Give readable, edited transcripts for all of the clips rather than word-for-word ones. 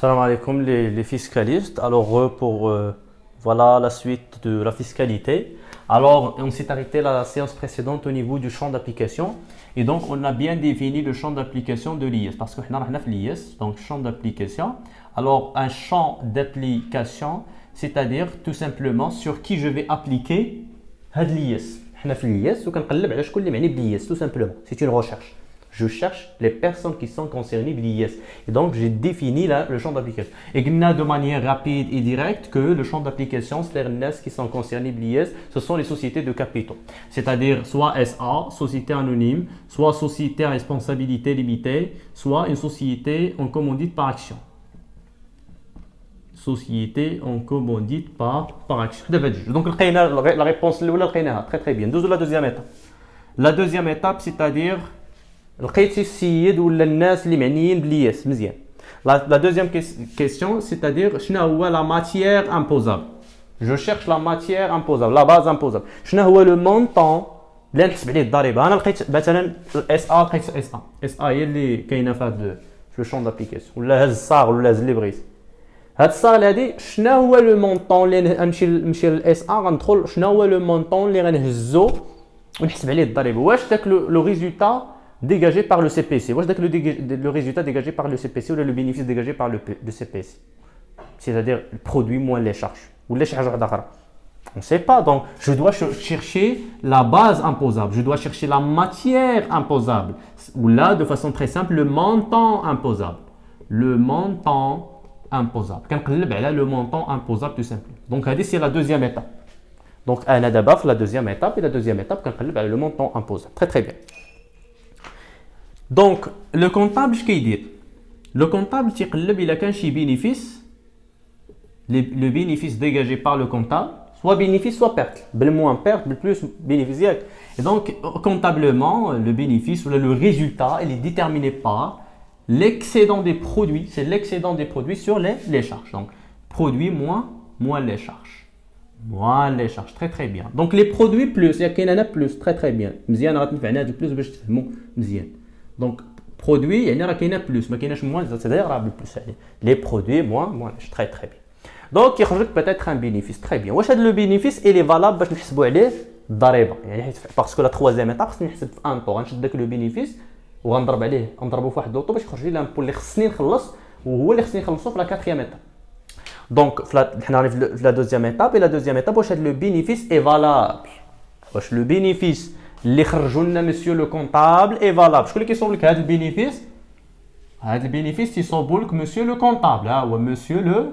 Salam alaikum les fiscalistes. Alors voilà la suite de la fiscalité. Alors on s'est arrêté la séance précédente au niveau du champ d'application et donc on a bien défini le champ d'application de l'IS parce que on a l'IS, donc champ d'application. Alors un champ d'application, c'est-à-dire tout simplement sur qui je vais appliquer l'IS. On a l'IS ou كنقلب على شكون اللي معني بل'IS tout simplement. C'est une recherche. Je cherche les personnes qui sont concernées par l'IS. Et donc, j'ai défini là, le champ d'application. Et de manière rapide et directe que le champ d'application, c'est les qui sont concernés par l'IS, ce sont les sociétés de capitaux. C'est-à-dire soit SA, société anonyme, soit société à responsabilité limitée, soit une société en commandite par action. Société en commandite par action. Donc, la réponse est très bien. La deuxième étape. La deuxième étape, c'est-à-dire لقيتي السيد ولا الناس اللي معنيين بلياس مزيان. La deuxième question, c'est-à-dire شنو هو la matière imposable. Je cherche la matière imposable, la base imposable. شنو هو le montant اللي نحسب عليه الضريبه. انا لقيت مثلا اس ا لقيت اس ا هي اللي كاينه في هذا في الشون دابليكاسيون ولا هز الصاغ ولا هز اللي بغيت. هاد الصاغ هادي شنو هو لو مونطون اللي نمشي للاس ا غندخل شنو هو لو مونطون اللي غنهزو ونحسب عليه الضريبه. واش داك لو ريزولتا dégagé par le CPC. Moi, je dis que le résultat dégagé par le CPC ou le bénéfice dégagé par le CPC. C'est-à-dire le produit moins les charges. Ou les charges d'argent. On ne sait pas. Donc, je dois chercher la base imposable. Je dois chercher la matière imposable. Ou là, de façon très simple, le montant imposable. Le montant imposable. Le montant imposable, tout simplement. Donc, c'est la deuxième étape. Donc, on a d'abord la deuxième étape. Et la deuxième étape, le montant imposable. Très, très bien. Donc, le comptable, ce qu'il dit, le comptable, il a qu'un bénéfice, le bénéfice dégagé par le comptable, soit bénéfice, soit perte. Le moins perte, le plus bénéfice. Et donc, comptablement, le bénéfice ou le résultat, il est déterminé par l'excédent des produits, c'est l'excédent des produits sur les charges. Donc, produits moins les charges. Moins les charges, très très bien. Donc, les produits plus, il y a plus, très très bien. مزيان غتنفعنا هذا plus باش تفهموا مزيان. Donc, produits, il y en a qui en a plus, mais qui en a moins, c'est-à-dire plus. Les produits, moins, très très bien. Donc, il y a peut-être un bénéfice, très bien. Le bénéfice, il est valable pour nous parce que la troisième étape, c'est un tour. On a le bénéfice, on va نضربوا في واحد لوطو باش يخرج لي لامبو اللي خصني نخلص وهو اللي خصني نخلصو في la quatrième étape. Donc, حنا نعرف la deuxième étape, et la deuxième étape, le bénéfice est valable. Le bénéfice اللي خرجوا لنا مسيو لو كونطابل اي فالابل. شكون اللي كيصوب لك هذا البينيفيس؟ هذا البينيفيس تيصوبوا لك مسيو لو كونطابل. ها هو مسيو لو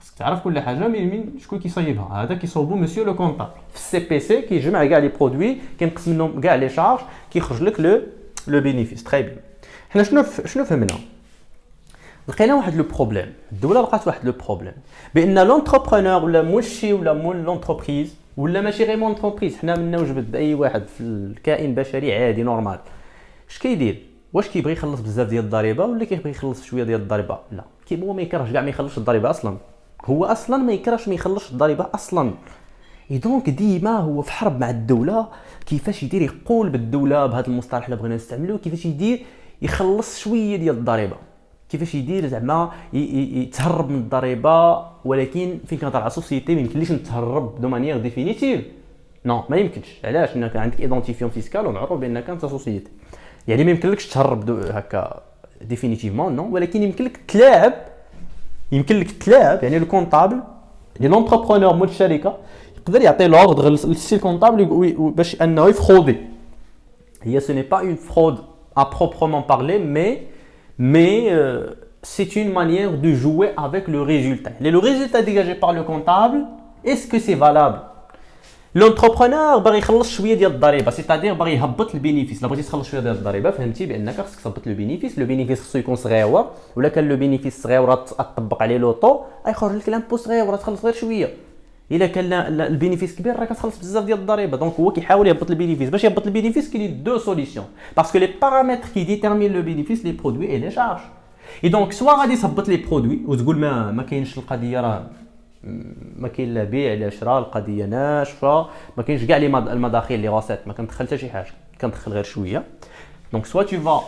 خصك تعرف كل حاجه من شكون كيصايبها. هذا كيصوبوا مسيو لو كونطابل في السي بي سي كيجمع كاع لي برودوي كينقسم منهم كاع لي شارج كيخرج لك لو بينيفيس. تري بيان. حنا شنو فهمنا؟ لقينا واحد لو بروبليم. الدوله لقات واحد لو بروبليم بان لونتربرونور ولا مول الشي ولا مول لونتربريز ولا ماشي غير مونتربريز. حنا منا وجبد باي واحد في الكائن بشري عادي نورمال. اش كيدير؟ واش كيبغي يخلص بزاف ديال الضريبه ولا كيبغي يخلص شويه ديال الضريبه؟ لا، هو ما يكرهش كاع ما يخلصش الضريبه اصلا. هو اصلا ما يكرهش ما يخلصش الضريبه اصلا. اي دونك ديما هو في حرب مع الدوله كيفاش يدير يقول بالدوله بهذا المصطلح اللي بغينا نستعملوه كيفاش يدير يخلص شويه ديال الضريبه. كيفاش يدير زعما يتهرب من الضريبه ولكن فين كنهضر على سوسيتي ما يمكنليش نتهرب دو مانيير ديفينيتيف. نو ما يمكنش. علاش؟ انك عندك ايدونتيفيون فيسكال ومعروف بانك انت سوسيتي. يعني ما يمكنلكش تهرب هكا ديفينيتيفمون نو، ولكن يمكن لك تلعب يعني لو كونطابل لي لونتربرونور مول الشركه يقدر يعطي لوردر للسي كونطابل باش انه يفرودي. هي سو ني با اون فرود ا بروبرement parler mais c'est une manière de jouer avec le résultat. Le résultat dégagé par le comptable, est-ce que c'est valable? L'entrepreneur باغي يخلص شويه ديال الضريبه، c'est-à-dire باغي يهبط البينيفيس. لا بغيتي تخلص شويه ديال الضريبه فهمتي بانك خصك تهبط البينيفيس. لو بينيفيس خصو يكون صغيور، ولا كان لو بينيفيس صغيور تطبق عليه لوطو غيخرج لك لامبو صغيور تخلص غير شويه. الا كان البينيفيس كبير راك تخلص بزاف ديال الضريبه. دونك هو كيحاول يهبط البينيفيس. باش يهبط البينيفيس كاين دو سوليسيون باسكو لي بارامتر كي ديتيرمين لو بينيفيس لي برودوي اي لي شارج. اي دونك سوا غادي تهبط لي برودوي وتقول ما كاينش القضيه راه ما كاين لا بيع لا شراء، القضيه ناشفه، ما كاينش كاع المداخيل لي غاسات، ما كندخل حتى شي حاجه، كندخل غير شويه. دونك سوا tu vas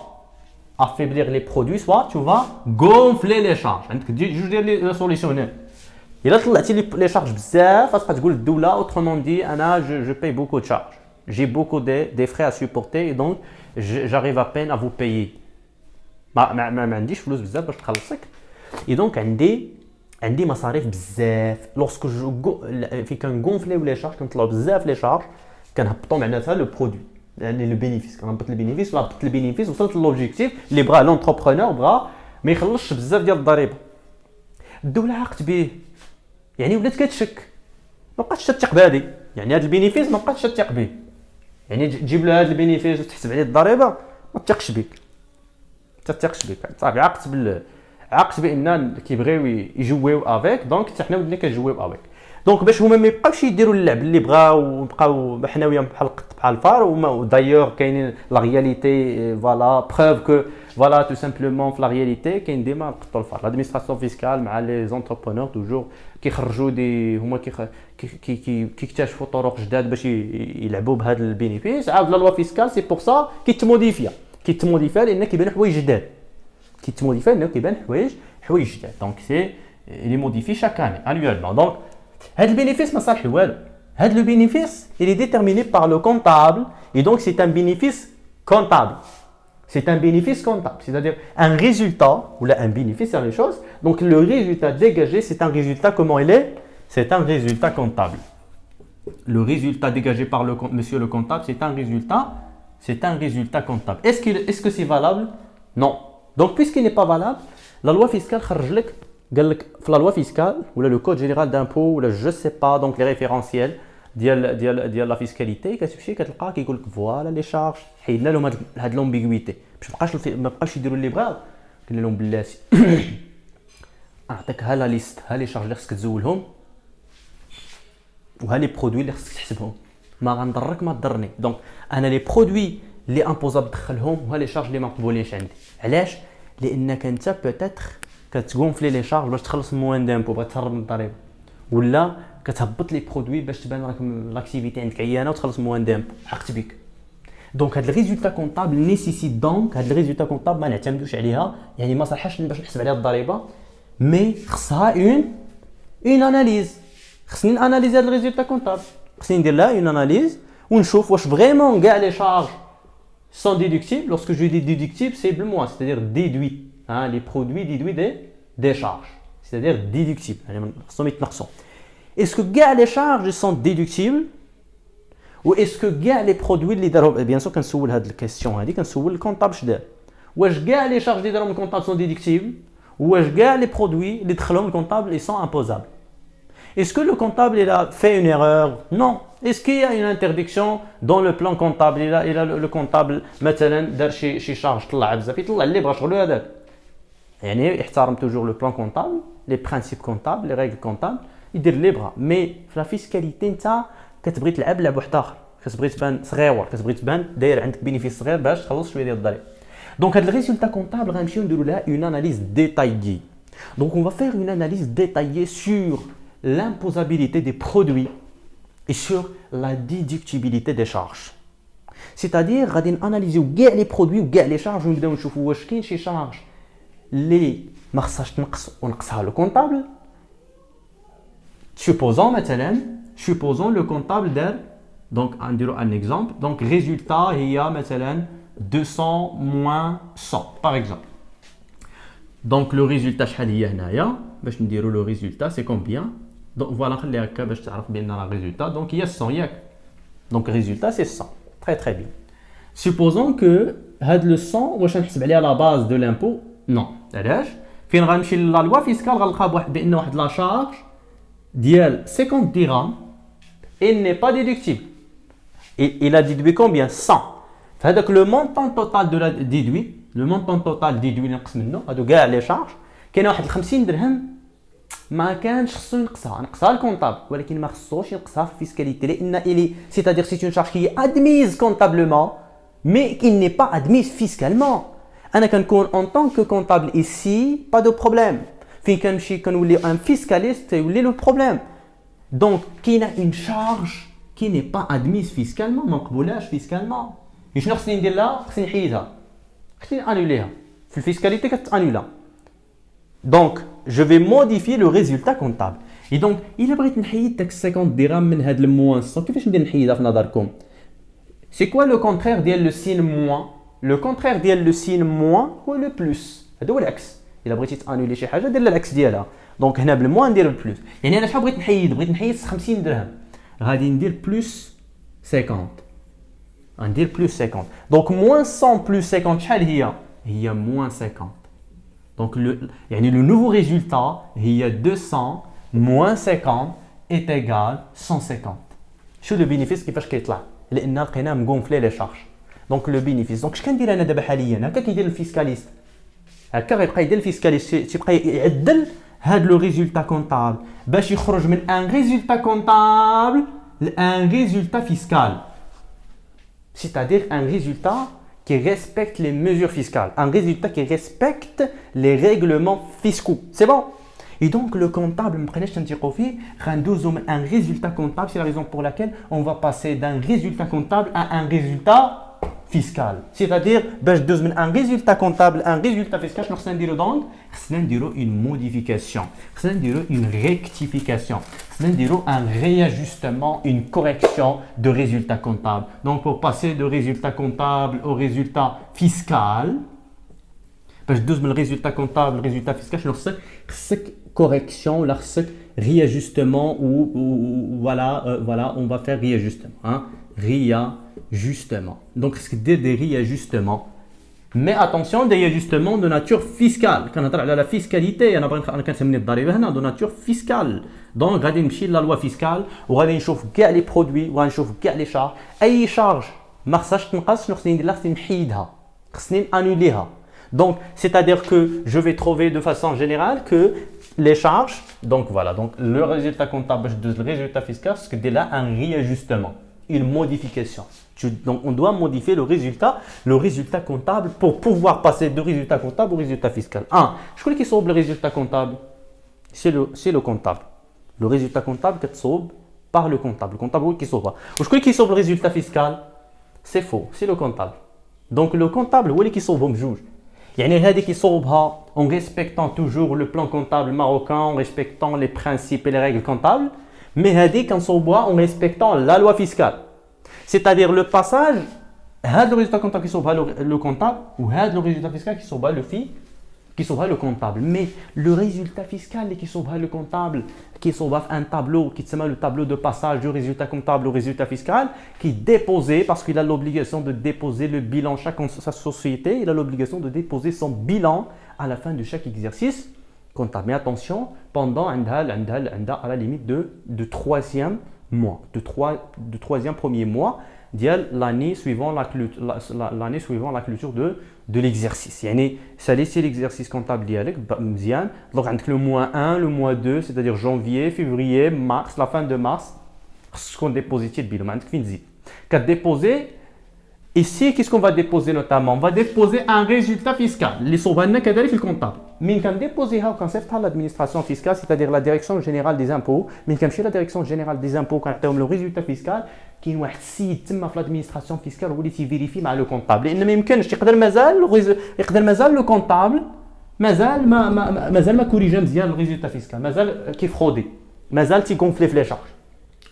affaiblir les produits, soit tu vas gonfler les charges. عندك جوج ديال لي سوليسيون هنا. الا طلعتي لي شارج بزاف غتبقى تقول الدوله autrement dit انا je paye beaucoup de charges. J'ai beaucoup des frais à supporter et donc j'arrive à peine à vous payer. ما عنديش فلوس بزاف باش نخلصك. Et donc عندي مصاريف بزاف. Lorsque في كنغونفليو لي شارج كنطلعوا بزاف لي شارج كنهبطوا معناتها لو برودوي يعني لو بينيفيس كنهبط البينيفيس ولا هبطت البينيفيس وصلت للوبجيكتيف اللي بغا لونتربرونور بغا ما يخلصش بزاف ديال الضريبه. الدوله عاقت به يعني ولات كتشك ما بقاتش تثق بهادي يعني هذا البينيفيس ما بقاتش تثق به يعني تجيب له هذا البينيفيس وتحسب عليه الضريبه ما تثقش بك صافي عقت بان كيبغيو يجويو افيك دونك حتى حنا ولينا كنجويو افيك دونك باش هما ما يبقاوش يديروا اللعب اللي بغاو وبقاو حناويه بحال القط بحال الفار ودايوغ كاينين لا رياليتي فوالا بروف كو فوالا تو سامبلومون في لا رياليتي كاين ديما القط والفار لادمينستراسيون فيسكال مع لي زونتربرونور توجور كيخرجوا هما كيكتشفوا طرق جداد باش يلعبوا بهذا البينيفيس عاود لا لوا فيسكال سي بور سا كيتموديفيا لان كيبان حوايج جداد كيبان حوايج جداد دونك سي لي موديفي شاك اني انويلمون دونك هذا البينيفيس ما صالح والو هذا لو بينيفيس il est déterminé par le comptable et donc c'est un bénéfice comptable c'est-à-dire un résultat ou là un bénéfice c'est la même chose donc le résultat dégagé c'est un résultat comment il est c'est un résultat comptable le résultat dégagé par monsieur le comptable c'est un résultat comptable est-ce que c'est valable non donc puisqu'il n'est pas valable la loi fiscale خرج لك قال لك في لا لوا فيسكال ولا لو كود جينيرال دامبو ولا جو سي با دونك لي ريفيرونسيال ديال لا فيسكاليتي كتمشي كتلقى كيقول لك فوالا لي شارج حيدنا لهم هاد لومبيغويتي باش ما بقاوش يديروا اللي بغاو قلنا لهم بلاتي اعطيك ها لا ليست ها لي شارج اللي خصك تزولهم وها لي برودوي اللي خصك تحسبهم ما غنضرك ما تضرني دونك انا لي برودوي اللي امبوزابل دخلهم وها لي شارج اللي ما مقبولينش عندي علاش لانك انت بوتيتر كتغونفلي لي شارج باش تخلص موان دامبو بغيت تهرب من الضريبه ولا كتهبط لي برودوي باش تبان راك لاكتيفيتي عندك عيانه وتخلص موان دامبو حقت بك دونك هاد الريزولتا كونطابل نيسيسيت دونك هاد الريزولتا كونطابل ما نعتمدوش عليها يعني ما صالحاش باش نحسب عليها الضريبه مي خصها اون اناليز خصني ناناليزي هاد الريزولتا كونطابل خصني ندير لها اون اناليز ونشوف واش فريمون كاع لي شارج sont déductibles. Lorsque je dis déductible, c'est le moins, c'est-à-dire déduit. Hein, les produits déduits des charges. C'est-à-dire déductibles. Est-ce que les charges sont déductibles ou est-ce que les produits bien sûr quand on cette question quand on le comptable est-ce que les charges des comptables sont déductibles ou est-ce que les produits les comptables ils sont imposables. Est-ce que le comptable il a fait une erreur? Non. Est-ce qu'il y a une interdiction dans le plan comptable? Il a le comptable مثلا دار شي شارج طلع بزاف يطلع اللي بغا شغلو هذاك يعني يحترم توجور لو بلان كونطابل لي برينسيپ كونطابل لي ريغل كونطابل يدير اللي بغا مي في لا فيسكاليتي انت كتبغي تلعب لعب واحد اخر كتبغي تبان صغيور كتبغي تبان داير عندك بينيفيس صغير باش تخلص شويه ديال الضريبه دونك هاد الريزولتا كونطابل غنمشيو نديرو لها اون اناليز ديتايي دونك اون فا فير اون اناليز ديتايي sur l'imposabilité des produits et sur la déductibilité des charges. C'est-à-dire غادي ناناليزيو كاع لي برودوي وكاع لي شارج ونبداو نشوفوا واش كاين شي شارج اللي ما خصهاش تنقص ونقصها لو كونطابل. supposons le comptable دار donc نديرو un exemple donc résultat هي مثلا 200 moins 100 par exemple. Donc le résultat شحال هي هنايا باش نديرو لو résultat c'est combien donc voilà خليها هكا باش تعرف بان راه résultat donc هي 100 ياك donc résultat c'est 100 très très bien. Supposons que هاد le 100 واش نحسب عليها la base de l'impôt non علاش فين غنمشي لا لوا فيسكال غنلقى بان واحد لا شارج ديال 50 درهم il n'est pas déductible il a déduit combien 100 فهذاك le montant total de la déduit le montant total déduit نقص منه هادو كاع لي شارج كاين واحد 50 درهم ما كانش خصو نقصها الكونطابل ولكن ما خصوش ينقصها في الفيسكاليتي لان الي c'est-à-dire c'est une charge qui est admise comptablement mais qui n'est pas admise fiscalement. انا كنكون en tant que comptable ici pas de problème فين كنمشي كنولي un fiscaliste يولي له problème donc كاينه une charge qui n'est pas admise fiscalement ما مقبولاش fiscalement شنو خصني ندير لها خصني نحيدها خصني انوليها La fiscalité est annulée. Donc, je vais modifier le résultat comptable. Et donc, il a بغيت نحيد داك 50 درهم من هاد الموان 100 كيفاش ندير نحيدها في نظركم؟ C'est quoi le contraire ديال le signe moins? Le contraire ديال le signe moins هو le plus. هذا هو العكس. إلا بغيتي تانولي شي حاجة دير العكس ديالها. دونك هنا بالموان ندير البلوس. يعني أنا شحال بغيت نحيد؟ بغيت نحيد 50 درهم. غادي ندير بلوس 50. غندير بلوس 50. دونك moins 100 plus 50 شحال هي؟ هي moins 50. Donc, le nouveau résultat, il y a 200 moins 50 est égal 150. C'est le bénéfice qui fait que لأن لقينا مغونفلي لي شارج. Donc le bénéfice. Donc شكون ندير انا دابا حاليا؟ هكا كيدير الفيسكاليست. هكا غيبقى يدير الفيسكاليست تيبقى يعدل هذا لو ريزولتا كونطابل باش يخرج من ان ريزولتا كونطابل لان ريزولتا فيسكال. C'est-à-dire un résultat qui respecte les mesures fiscales, un résultat qui respecte les règlements fiscaux. C'est bon? Et donc, le comptable, un résultat comptable, c'est la raison pour laquelle on va passer d'un résultat comptable à un résultat fiscal. C'est-à-dire, un résultat comptable à un résultat fiscal, nous avons une modification, une rectification, un réajustement, une correction de résultat comptable. Donc, pour passer de résultat comptable au résultat fiscal, le résultat comptable, le résultat fiscal, nous avons correction, réajustement ou voilà, on va faire réajustement. Hein? Réajustement. Donc, ce qui est des réajustements. Mais attention, des réajustements de nature fiscale. Quand on parle de la fiscalité, on a de nature fiscale. Donc, on va aller la loi fiscale, on va aller voir les produits, on va aller voir les charges. أي charge ما خصهاش تنقص خصني ندير لها نحيدها خصني انوليها. Donc, c'est-à-dire que je vais trouver de façon générale que les charges, donc voilà, donc le résultat comptable, le résultat fiscal, c'est là un réajustement, une modification. Donc, on doit modifier le résultat comptable pour pouvoir passer de résultat comptable au résultat fiscal. Je connais qui sauve le résultat comptable, c'est le comptable. Le résultat comptable qui sauve par le comptable. Le comptable qui sauve. Je connais qui sauve le résultat fiscal, c'est faux, c'est le comptable. Donc, le comptable, où est-ce qui sauve le juge? يعني هذه كيصوبها en respectant toujours le plan comptable marocain, en respectant les principes et les règles comptables, mais هذه كنصوبها en respectant la loi fiscale. C'est-à-dire le passage, هذا le résultat comptable qui صوبها le comptable ou هذا le résultat fiscal qui صوبها le comptable. Mais le résultat fiscal qui صوبها le comptable, qui صوبها un tableau qui s'appelle le tableau de passage du résultat comptable au résultat fiscal, qui est déposé parce qu'il a l'obligation de déposer le bilan chaque sa société, il a l'obligation de déposer son bilan à la fin de chaque exercice comptable. Mais attention, pendant à la limite de troisième mois, de troisième premier mois, l'année suivant la clôture de l'exercice. يعني c'est l'exercice comptable ديالك مزيان. Donc عندك le mois 1, le mois 2, c'est-à-dire janvier, février, mars, la fin de mars, خصكم dépositiez le bilan. ما عندك فين تزيد. كتديبوزي ici, qu'est-ce qu'on va déposer notamment? On va déposer un résultat fiscal. اللي صوبها لنا كذلك الكونطابل. من كنديبوزيها وكنصيفطها l'administration fiscale, c'est-à-dire la direction générale des impôts. من كنمشي la direction générale des impôts كنعطيهم le résultat fiscal. كاين واحد السيد تما في l'administration fiscale هو اللي تيفيريفي مع لو كونطابل لان ما يمكنش يقدر مازال لو كونطابل مازال ما كوريجا مزيان الريزولتا فيسكال مازال كيفرودي مازال تيغونفلي في لي شارج.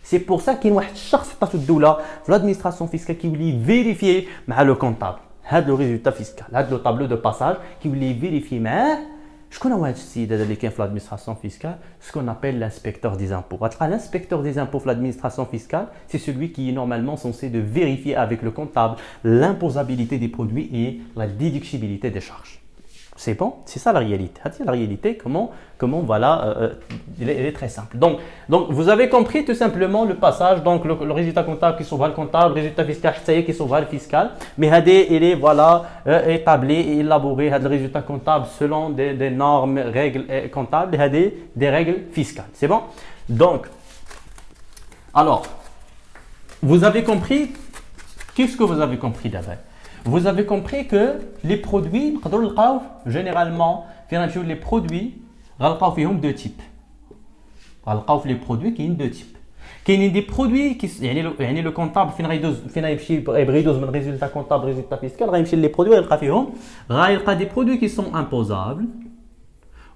C'est pour ça qu'il y a un شخص حطاتو الدولة في l'administration fiscale qui voulait vérifier مع le comptable هذا le résultat fiscal هذا le tableau de passage qui voulait vérifier معاه شكون هو هذا السيد هذا اللي كاين في l'administration fiscale, ce qu'on appelle l'inspecteur des impôts. L'inspecteur des impôts في l'administration fiscale, c'est celui qui est normalement censé de vérifier avec le comptable l'imposabilité des produits et la déductibilité des charges. C'est bon, c'est ça la réalité. La réalité, comment voilà, elle est très simple. Donc, vous avez compris tout simplement le passage, donc le résultat comptable qui sauve le comptable, le résultat fiscal qui sauve le fiscal. Mais il est voilà, établi et élaboré le résultat comptable selon des normes, règles comptables, des règles fiscales. C'est bon? Donc, alors, vous avez compris, qu'est-ce que vous avez compris d'abord? Vous avez compris que les produits, généralement, les produits, il y a deux types. Les produits qui ont deux types. كاينين دي برودوي يعني لو كونطابل فين غيمشي يبغي يدوز من ريزولتا كونطابل ريزولتا فيسكال غيمشي لي برودوي يلقى فيهم غيلقى دي برودوي كي سون امبوزابل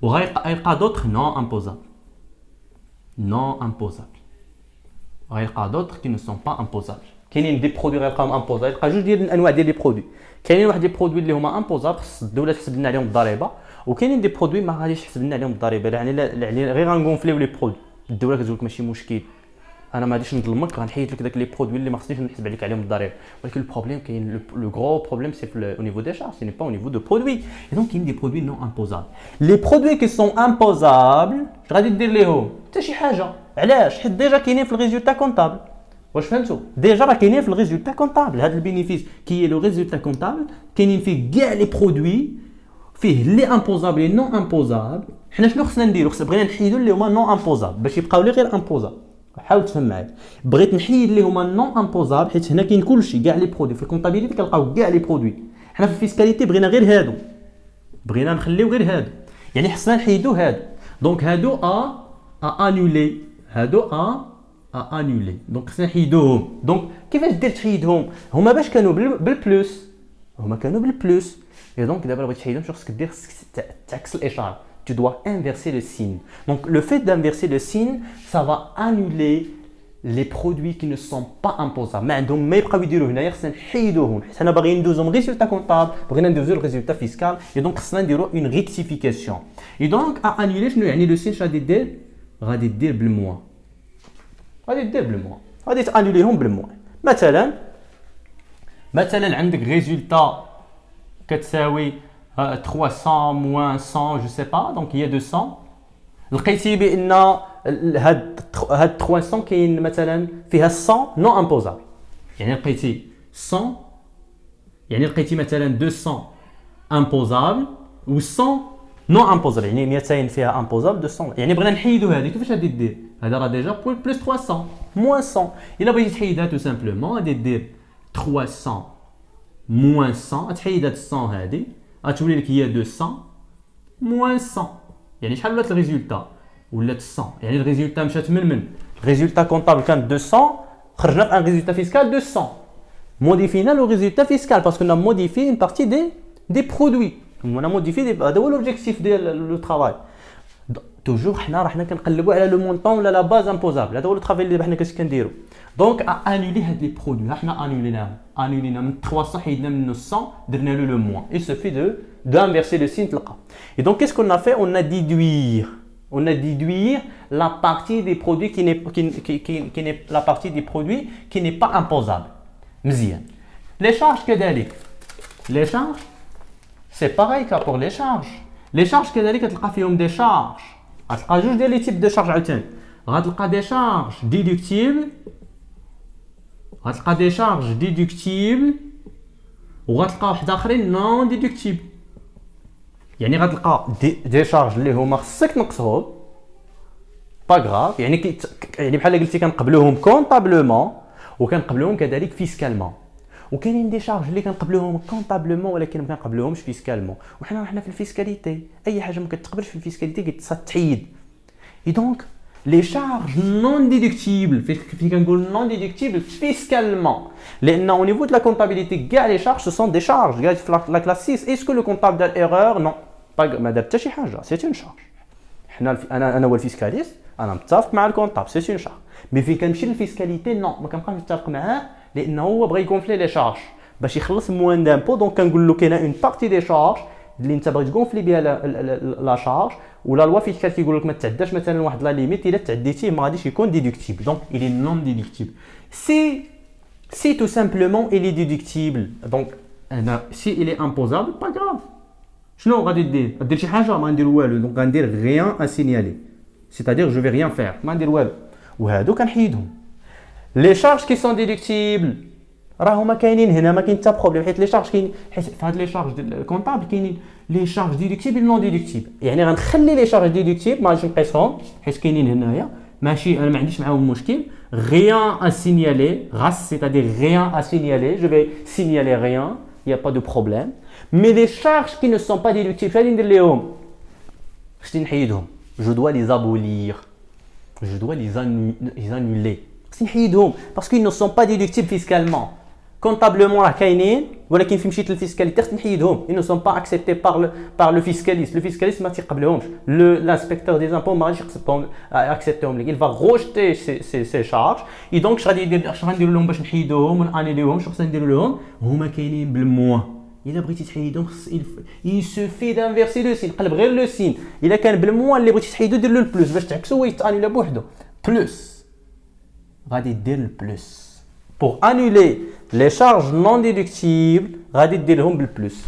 وغيلقى دوطخ نون امبوزابل غيلقى دوطخ كي نو سون با امبوزابل. كاينين دي برودوي غيلقاهم امبوزابل يلقى جوج ديال الانواع ديال لي برودوي. كاينين واحد دي برودوي اللي هما امبوزابل خص الدوله تحسب لنا عليهم الضريبه وكاينين دي برودوي ما غاديش تحسب لنا عليهم الضريبه يعني غير غنغونفليو لي برودوي الدوله كتقول لك ماشي مشكل انا ما غاديش نظلمك غنحيد لك داك لي برودوي اللي ما خصنيش نحسب عليك عليهم الضريبه ولكن البروبليم كاين لو غرو بروبليم سي au niveau des charges ce n'est pas au niveau de produits et donc كاين دي برودوي non imposables les produits qui sont imposables غادي دير ليهم حتى شي حاجه علاش حيت ديجا كاينين في الريزولتا كونطابل واش فهمتوا ديجا راه كاينين في الريزولتا كونطابل هذا البينيفيس كي لو ريزولتا كونطابل كاينين فيه كاع لي برودوي فيه لي امبوزابل لي نون امبوزابل حنا شنو خصنا نديرو بغينا نحيدو اللي هما نون امبوزابل باش يبقاو لي غير امبوزابل حاول تفهم معايا بغيت نحيد اللي هما نون امبوزابل حيت هنا كاين كلشي كاع لي برودوي في الكونطابيليتي كنلقاو كاع لي برودوي حنا في الفيسكاليتي بغينا غير هادو بغينا نخليو غير هادو يعني خصنا نحيدو هادو دونك هادو انولي هادو انولي دونك خصنا نحيدوهم دونك كيفاش دير تحيدهم هما باش كانوا بالبلوس هما كانوا بالبلوس et donc دابا بغيت تحيدهم شنو خصك دير خصك تعكس الاشاره tu dois inverser le signe. Donc le fait d'inverser le signe, ça va annuler les produits qui ne sont pas imposables. Mais donc ما يبقاو يديروا هنايا خصنا نحيدوهم حيت حنا باغيين ندوزو من ريزولتا كونطابل بغينا ندوزو للريزولتا فيسكال et donc خصنا نديروا une rectification. Et donc à annuler شنو يعني لو سين غادي دير غادي دير بالموا غادي تانوليهم بالموا مثلا عندك ريزولتا كتساوي 300 moins 100 je sais pas donc il y a 200 لقيتي بان هاد 300 كاين مثلا فيها 100 نون امبوزابل يعني لقيتي 100 يعني لقيتي مثلا 200 امبوزابل و 100 نون امبوزابل يعني 200 فيها امبوزابل 200 يعني بغينا نحيدو هذه كيفاش غادي دير هذا راه ديجا بلس 300 moins 100 الا بغيتي تحيدها تو سامبلومون غادي دير 300 moins 100 تحيد هاد 100 هذه غتولي لك هي 200 moins 100 يعني شحال ولات الريزولتا ولات 100 يعني الريزولتا مشات من الريزولتا كونطابل كانت 200 خرجنا في ان ريزولتا فيسكال 200 موديفينا لو ريزولتا فيسكال باسكو كنا موديفي اون بارتي دي برودوي on a modifié هذا هو l'objectif ديال لو طرافاي توجور حنا كنقلبوا على لو مونطون ولا لا باز امبوزابل هذا هو الطرافاي اللي حنا كنديروا دونك انولي هاد لي برودوي حنا انولينا من 300 حيدنا منه 100 درنا له لو موان il suffit d'inverser le signe تلقى et donc qu'est-ce qu'on a fait on a déduire la partie des produits qui n'est la partie des produits qui n'est pas imposable مزيان les charges كذلك les charges c'est pareil que pour les charges كذلك تلقى فيهم des charges غتلقى جوج ديال لي تيب دو شارج عاوتاني غتلقى des charges déductibles وغتلقى واحد اخرين نون ديدكتيبل يعني غتلقى دي شارج اللي هما خصك تنقصهم با غراف يعني بحال قلتي كنقبلوهم كونطابلومون وكنقبلوهم كذلك فيسكالمون وكاينين دي شارج اللي كنقبلوهم كونطابلومون ولكن ما كنقبلوهمش فيسكالمون وحنا في الفيسكاليتي اي حاجه ما كتقبلش في الفيسكاليتي كتحيد اي دونك les charges non déductibles فين كنقول non déductibles fiscalement لان au niveau de la comptabilité كاع les charges ce sont des charges كاع في la classe 6 est-ce que le comptable دار erreur non ما دار حتى شي حاجه c'est une charge حنا انا هو الفيسكاليست انا متفق مع الكونطاب c'est une charge مي فين كنمشي للفيسكاليتي نو ما كنبقاش متفق معاه لانه هو بغى يكونفلي لي شارج باش يخلص موان دامبو دونك كنقول له كاينه اون بارتي دي شارج اللي انت باغي تكونفلي بها لا شارج ولا لوا فيسكال كيقول لك ما تعداش مثلا واحد لا ليميت الا تعديتيه ما غاديش يكون ديدكتيبل دونك il est non déductible si tout simplement il est déductible donc si il est imposable pas grave شنو غادي دير شي حاجه ما ندير والو دونك غندير rien à signaler c'est-à-dire je vais rien faire ما ندير والو وهادو كنحيدهم les charges qui sont déductibles راهما كاينين هنا ما كاين حتى بروبليم حيت لي شارج كاين حيت في هاد لي شارج ديال الكونطابل كاينين لي شارج ديدكتيبل نون ديدكتيبل يعني غنخلي لي شارج ديدكتيبل ما غاديش نقيسهم حيت كاينين هنايا ماشي انا ما عنديش معاهم مشكل rien à signaler grâce c'est-à-dire rien à signaler je vais signaler rien il y a pas de problème mais les charges qui ne sont pas déductibles غادي ندير ليهم خصني نحيدهم je dois les abolir je dois les annuler. Parce qu'ils ne sont pas déductibles fiscalement. Comptablement, ils ne sont pas acceptés par le fiscaliste. Le fiscaliste, l'inspecteur des impôts, il va rejeter ces charges. Et donc, je vais dire il a il suffit d'inverser le signe. Le signe. Il a qu'un moins les le plus. Plus. غادي دير البلس. Pour annuler les charges non déductibles, غادي ديرهم بالبلس.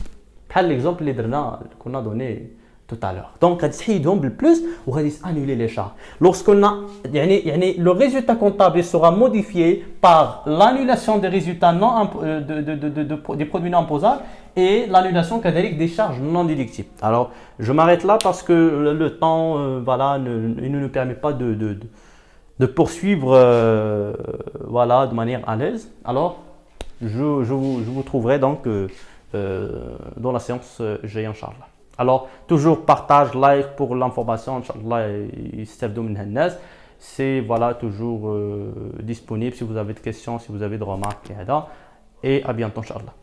بحال l'exemple اللي درنا qu'on a donné tout à l'heure. Donc غادي تحيدهم بالبلس وغادي annuler les charges. Lorsqu'on a يعني le résultat comptable sera modifié par l'annulation des résultats non des produits non imposables et l'annulation كذلك des charges non déductibles. Alors, je m'arrête là parce que le temps voilà il ne nous permet pas de poursuivre voilà, de manière à l'aise. Alors, je vous trouverai donc dans la séance J'ai Inch'Allah. Alors, toujours partage, like pour l'information, Inch'Allah, c'est voilà, toujours disponible si vous avez des questions, si vous avez des remarques. Et à bientôt, Inch'Allah.